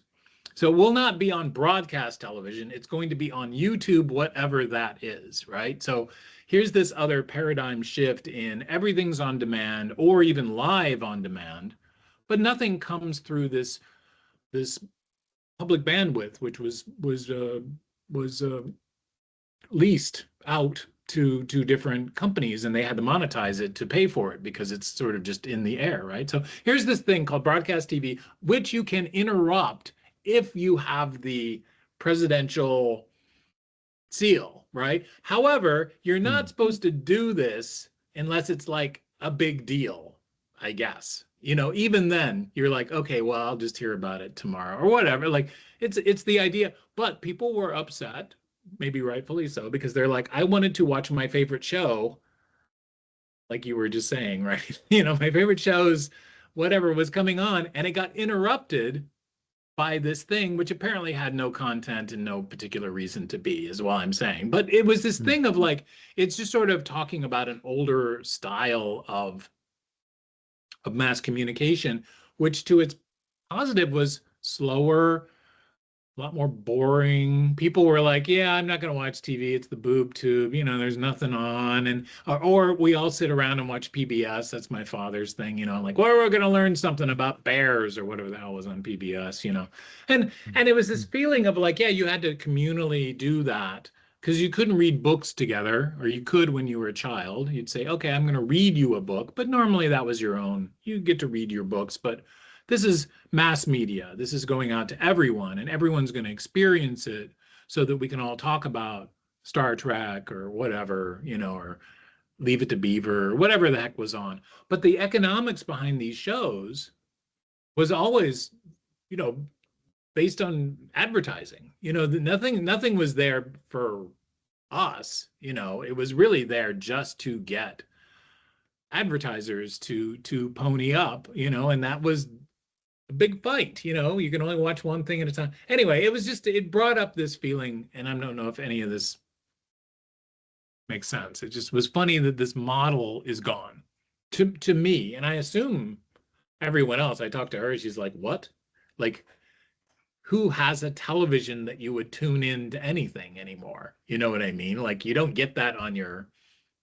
So it will not be on broadcast television. It's going to be on YouTube, whatever that is, right? So here's this other paradigm shift in everything's on demand or even live on demand, but nothing comes through this public bandwidth, which was leased out to different companies, and they had to monetize it to pay for it because it's sort of just in the air, right? So here's this thing called broadcast TV, which you can interrupt if you have the presidential seal, right? However, you're not Hmm. supposed to do this unless it's like a big deal, I guess. Even then, you're like, okay, well, I'll just hear about it tomorrow or whatever. Like it's the idea. But people were upset, maybe rightfully so, because they're like, I wanted to watch my favorite show, like you were just saying, right? My favorite shows, whatever was coming on, and it got interrupted by this thing, which apparently had no content and no particular reason to be, is what I'm saying. But it was this thing of like, it's just sort of talking about an older style of mass communication, which to its positive was slower, a lot more boring. People were like, yeah, I'm not going to watch TV. It's the boob tube. You know, there's nothing on. And, or we all sit around and watch PBS. That's my father's thing, you know, like, well, we're going to learn something about bears or whatever the hell was on PBS, you know. And it was this feeling of like, yeah, you had to communally do that because you couldn't read books together, or you could when you were a child. You'd say, okay, I'm going to read you a book. But normally that was your own. You get to read your books, but this is mass media. This is going out to everyone, and everyone's going to experience it so that we can all talk about Star Trek or whatever, you know, or Leave It to Beaver, or whatever the heck was on. But the economics behind these shows was always, you know, based on advertising. You know, nothing was there for us, you know, it was really there just to get advertisers to pony up, you know, and that was a big fight, you know, you can only watch one thing at a time. Anyway, it was just, it brought up this feeling, and I don't know if any of this makes sense. It just was funny that this model is gone to me, and I assume everyone else. I talked to her, she's like, what? Like, who has a television that you would tune in to anything anymore? You know what I mean? Like, you don't get that on your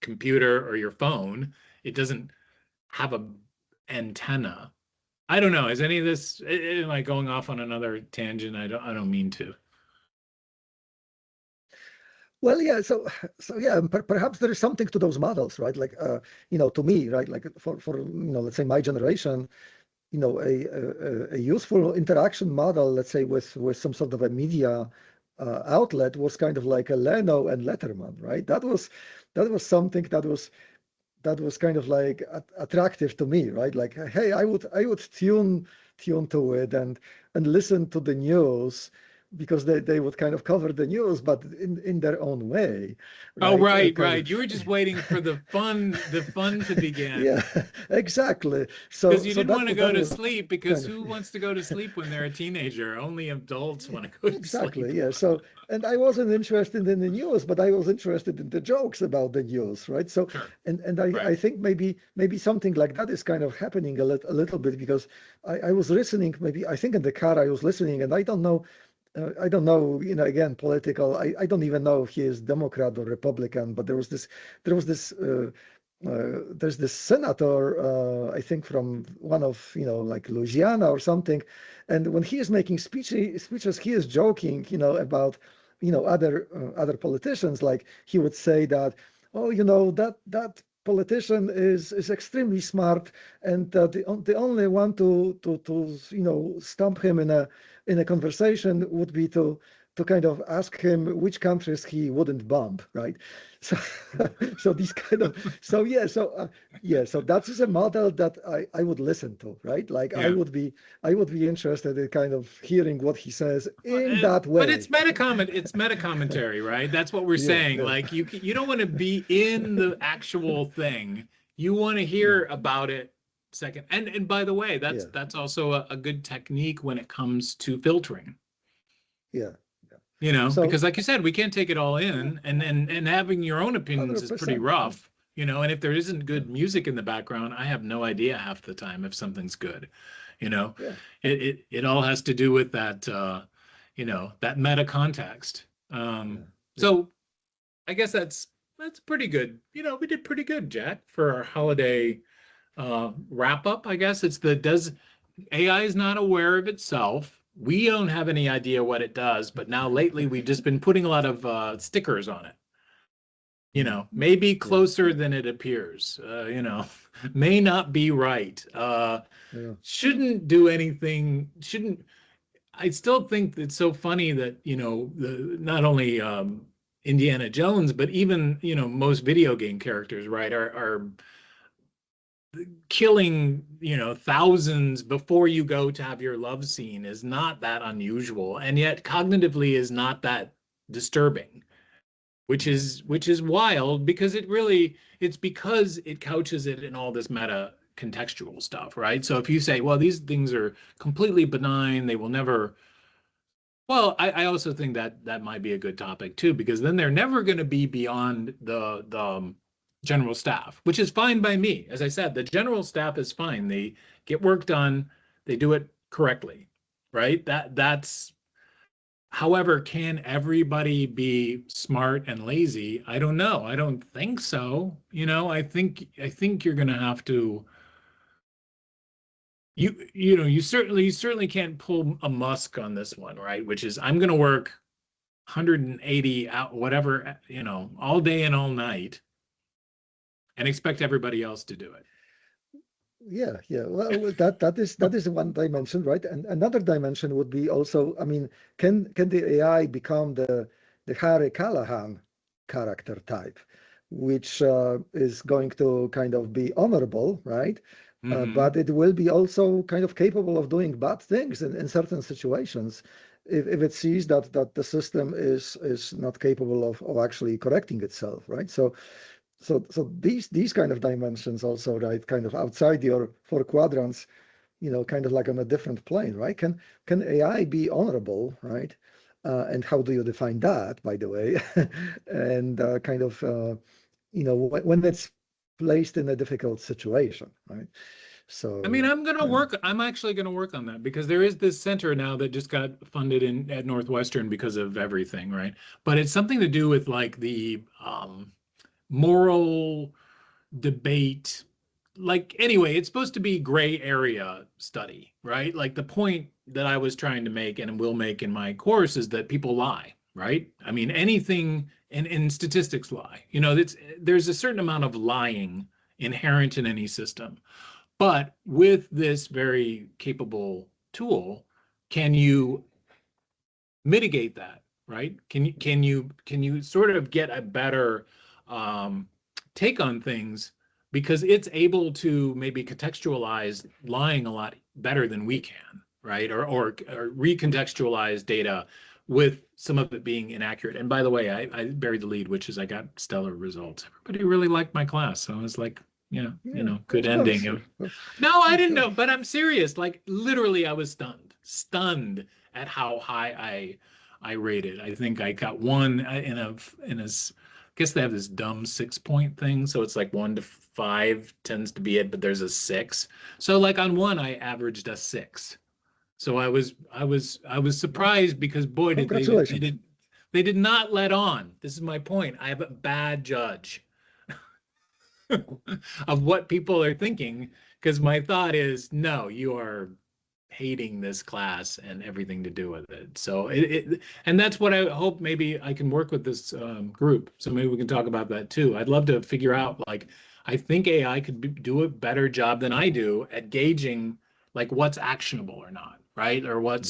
computer or your phone. It doesn't have a antenna. I don't know. Is any of this, am I going off on another tangent? I don't mean to. Well, yeah. So yeah. Perhaps there is something to those models, right? Like, you know, to me, right? Like for you know, let's say my generation, you know, a useful interaction model, let's say with some sort of a media outlet was kind of like a Leno and Letterman, right? That was something that was kind of like attractive to me, right? Like, hey, I would tune to it and listen to the news because they would kind of cover the news, but in their own way, Oh, right? right, Kind of, right. You were just waiting for the fun to begin. yeah, exactly. Because So you so didn't want to go that to was sleep, because kind of who wants to go to sleep when they're a teenager? Only adults want to go to sleep. exactly, yeah. So, and I wasn't interested in the news, but I was interested in the jokes about the news, right? So, Sure. and I, Right. I think maybe something like that is kind of happening a little bit because I was listening, maybe I think in the car I was listening, and I don't know, again, political. I don't even know if he is Democrat or Republican, but there's this senator, I think from one of, like Louisiana or something. And when he is making speeches, he is joking, about, other politicians. Like he would say that, oh, that politician is extremely smart, and the only one to stump him in a conversation would be to kind of ask him which countries he wouldn't bomb, right? So, so these kind of, so yeah, so that is a model that I would listen to, right? Like I Yeah. would be I would be interested in kind of hearing what he says in that But it's way. it's meta commentary, right? That's what we're Yeah, saying. yeah, Like, you don't want to be in the actual thing. You want to yeah, hear about it second. And by the way, that's yeah, that's also a good technique when it comes to filtering. yeah, yeah. You know, So because like you said, we can't take it all yeah, in, and having your own opinions is pretty 100%. Yeah, rough. You know, and if there isn't yeah, good music in the background, I have no idea half the time if something's good. You know, yeah, it all has to do with that that meta context. yeah, yeah. So I guess that's pretty good. You know, we did pretty good, Jack, for our holiday wrap up. I guess it's the does AI is not aware of itself. We don't have any idea what it does, but now lately we've just been putting a lot of stickers on it. You Mm, know, maybe yeah, closer than it appears. May not be right. yeah, Shouldn't do anything. Shouldn't. I still think it's so funny that the not only Indiana Jones, but even most video game characters, right, are killing thousands before you go to have your love scene is not that unusual, and yet cognitively is not that disturbing, which is wild, because it's because it couches it in all this meta contextual stuff, right? So if you say, well, these things are completely benign, they will never, well, I also think that that might be a good topic too, because then they're never going to be beyond the general staff, which is fine by me. As I said, the general staff is fine. They get work done, they do it correctly, right? That's, however, can everybody be smart and lazy? I don't know. I don't think so. I think you're going to have to, you certainly can't pull a Musk on this one, right? Which is, I'm going to work 180 out, whatever, all day and all night, and expect everybody else to do it. Yeah, yeah. Well, that is one dimension, right? And another dimension would be also, I mean, can the AI become the Harry Callahan character type, which is going to kind of be honorable, right? But it will be also kind of capable of doing bad things in certain situations if it sees that the system is not capable of actually correcting itself, right? So these kind of dimensions also, right, kind of outside your four quadrants, kind of like on a different plane, right? Can AI be honorable, right? And how do you define that, by the way? And kind of when it's placed in a difficult situation, right? I mean, So I'm actually gonna work on that, because there is this center now that just got funded at Northwestern because of everything, right? But it's something to do with like the moral debate. Like, anyway, it's supposed to be gray area study, right? Like, the point that I was trying to make and will make in my course is that people lie, right? I mean, anything in statistics lie. There's a certain amount of lying inherent in any system. But with this very capable tool, can you mitigate that, right? Can you sort of get a better take on things, because it's able to maybe contextualize lying a lot better than we can, right? Or recontextualize data with some of it being inaccurate. And by the way, I buried the lead, which is I got stellar results. Everybody really liked my class, so I was like, yeah, good of course, ending. of No, I of didn't know, course. but I'm serious. Like, literally, I was stunned at how high I rated. I think I got one I guess they have this dumb 6 point thing, so it's like 1 to 5 tends to be it, but there's a 6. So like on one, I averaged a 6. So I was surprised, because boy, Congratulations. they did not let on. This is my point. I have a bad judge of what people are thinking, because my thought is, no, you are hating this class and everything to do with it. So and that's what I hope, maybe I can work with this group. So maybe we can talk about that too. I'd love to figure out, like, I think AI could do a better job than I do at gauging like what's actionable or not, right? Or Yeah.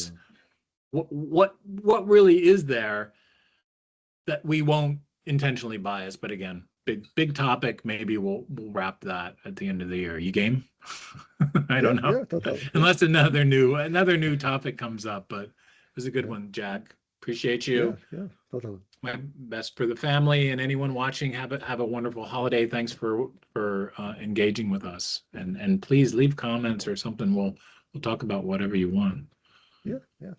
what really is there that we won't intentionally bias. But again, big topic. Maybe we'll wrap that at the end of the year. You game? I Yeah, don't know. yeah, totally. Yeah, Unless another new topic comes up, but it was a good yeah, one, Jack. Appreciate yeah, you. yeah, totally. My best for the family, and anyone watching. Have a wonderful holiday. Thanks for engaging with us, and please leave comments or something. We'll talk about whatever you want. Yeah, yeah,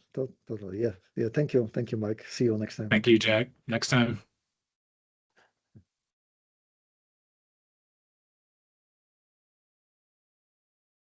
totally. Yeah, yeah. Thank you, Mike. See you next time. Thank you, Jack. Next time.